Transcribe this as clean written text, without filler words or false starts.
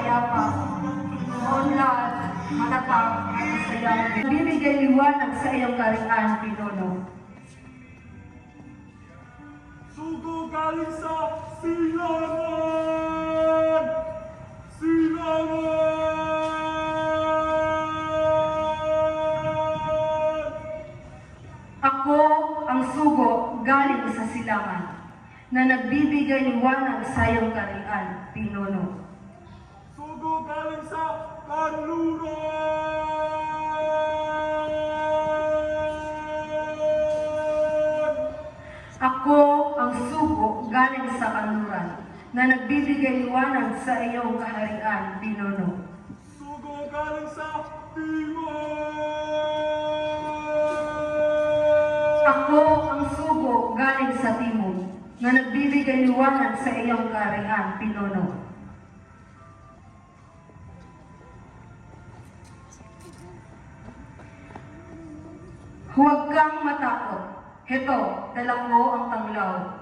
mapayapa. Maunlad, matatag, at masaya. Bibigay liwanag sa iyong kaharian, pinuno. Sugo galing sa silangan! Silangan! Ako ang sugo galing sa silangan, na nagbibigay liwanag sa iyong kaharian, pinuno. Sugo galing sa kanluran! Ako ang sugo galing sa kanluran, na nagbibigay liwanag sa iyong kaharian, pinuno. Sugo galing sa timog! Ako ang sugo galing sa timog, na nagbibigay liwanag sa iyong kaharian, pinuno. Huwag kang matakot. Heto, dala ko ang tanglaw.